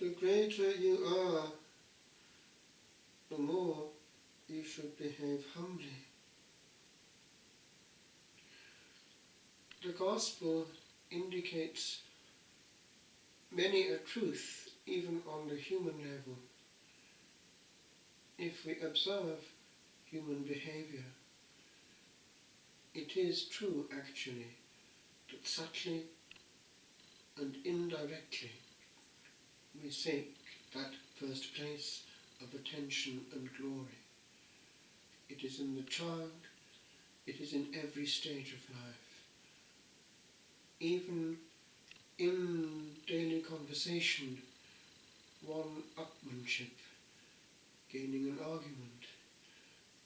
the greater you are, the more you should behave humbly. The Gospel indicates many a truth, even on the human level. If we observe human behavior, it is true actually that subtly and indirectly we seek that first place of attention and glory. It is in the child, it is in every stage of life. Even in daily conversation, one-upmanship, gaining an argument,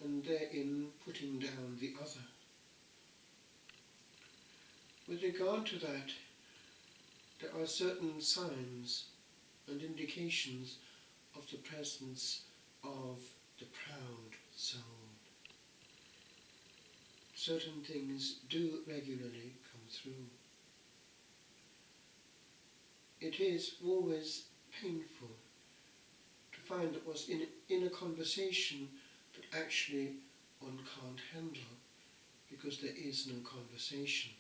and therein putting down the other. With regard to that, there are certain signs and indications of the presence of the proud soul. Certain things do regularly come through. It is always painful to find that what's in a conversation that actually one can't handle because there is no conversation.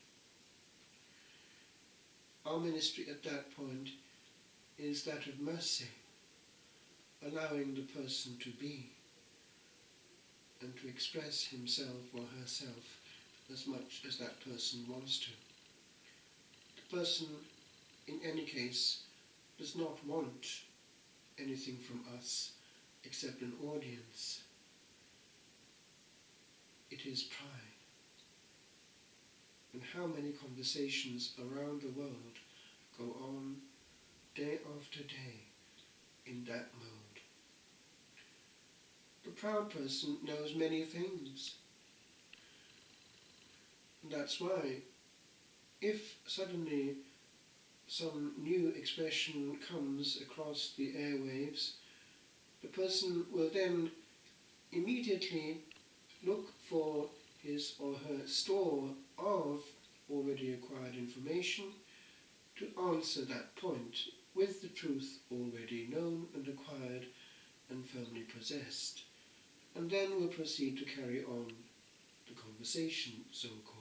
Our ministry at that point is that of mercy, allowing the person to be and to express himself or herself as much as that person wants to. The person, in any case, does not want anything from us except an audience. It is pride. And how many conversations around the world go on day after day in that mode. The proud person knows many things. And that's why, if suddenly some new expression comes across the airwaves, the person will then immediately look for his or her store of already acquired information to answer that point with the truth already known and acquired and firmly possessed, and then will proceed to carry on the conversation, so-called.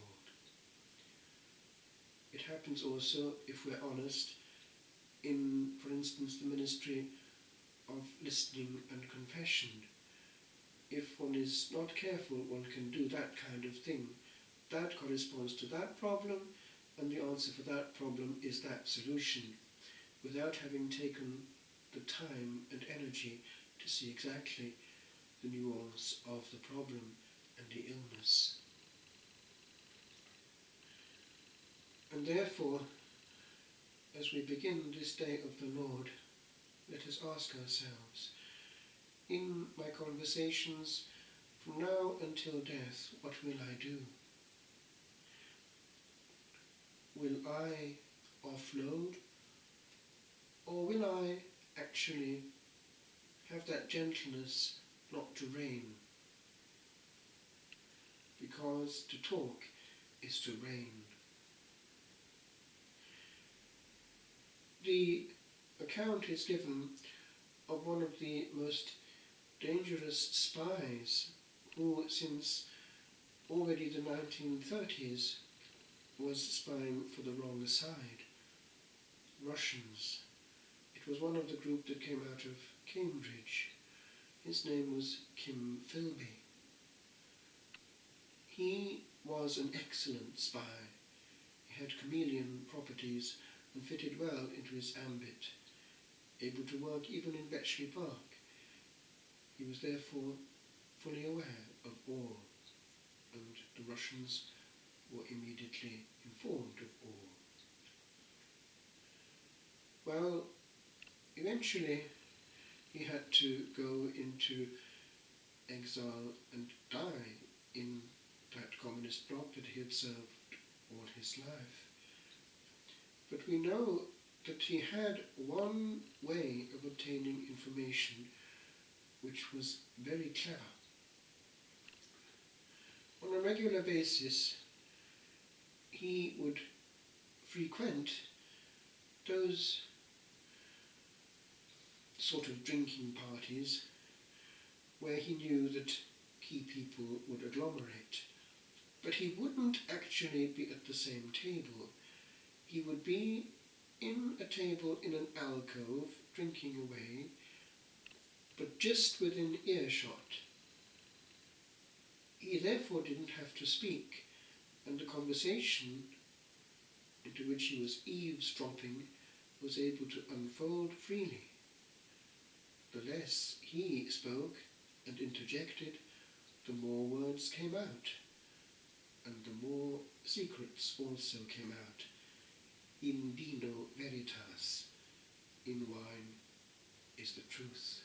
It happens also, if we're honest, in, for instance, the ministry of listening and confession. If one is not careful, one can do that kind of thing. That corresponds to that problem, and the answer for that problem is that solution, without having taken the time and energy to see exactly the nuance of the problem and the illness. And therefore, as we begin this day of the Lord, let us ask ourselves, in my conversations from now until death, what will I do? Will I offload, or will I actually have that gentleness not to reign? Because to talk is to reign. The account is given of one of the most dangerous spies who, since already the 1930s, was spying for the wrong side, Russians. It was one of the group that came out of Cambridge. His name was Kim Philby. He was an excellent spy. He had chameleon properties and fitted well into his ambit, able to work even in Bletchley Park. He was therefore fully aware of all, and the Russians were immediately informed of all. Well, eventually he had to go into exile and die in that communist bloc that he had served all his life. But we know that he had one way of obtaining information which was very clever. On a regular basis, he would frequent those sort of drinking parties where he knew that key people would agglomerate. But he wouldn't actually be at the same table. He would be in a table in an alcove, drinking away, but just within earshot. He therefore didn't have to speak, and the conversation into which he was eavesdropping was able to unfold freely. The less he spoke and interjected, the more words came out, and the more secrets also came out. In vino veritas, in wine is the truth.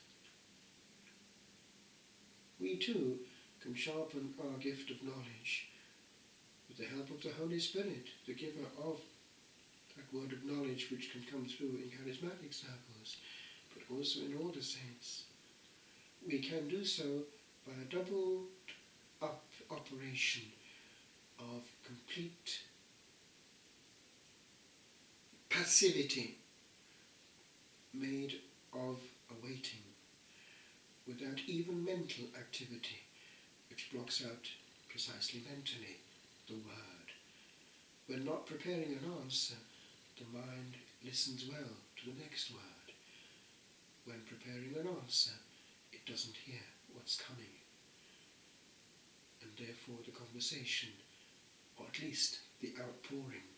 We too can sharpen our gift of knowledge with the help of the Holy Spirit, the giver of that word of knowledge which can come through in charismatic circles, but also in all the saints. We can do so by a doubled up operation of complete passivity made of awaiting, without even mental activity, which blocks out precisely mentally the word. When not preparing an answer, the mind listens well to the next word. When preparing an answer, it doesn't hear what's coming. And therefore the conversation, or at least the outpouring,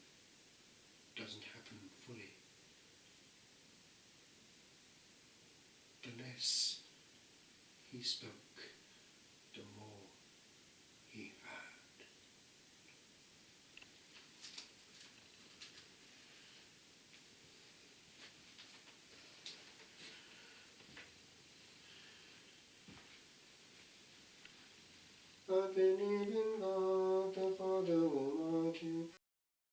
doesn't happen fully. The less he spoke, the more he heard. I believe in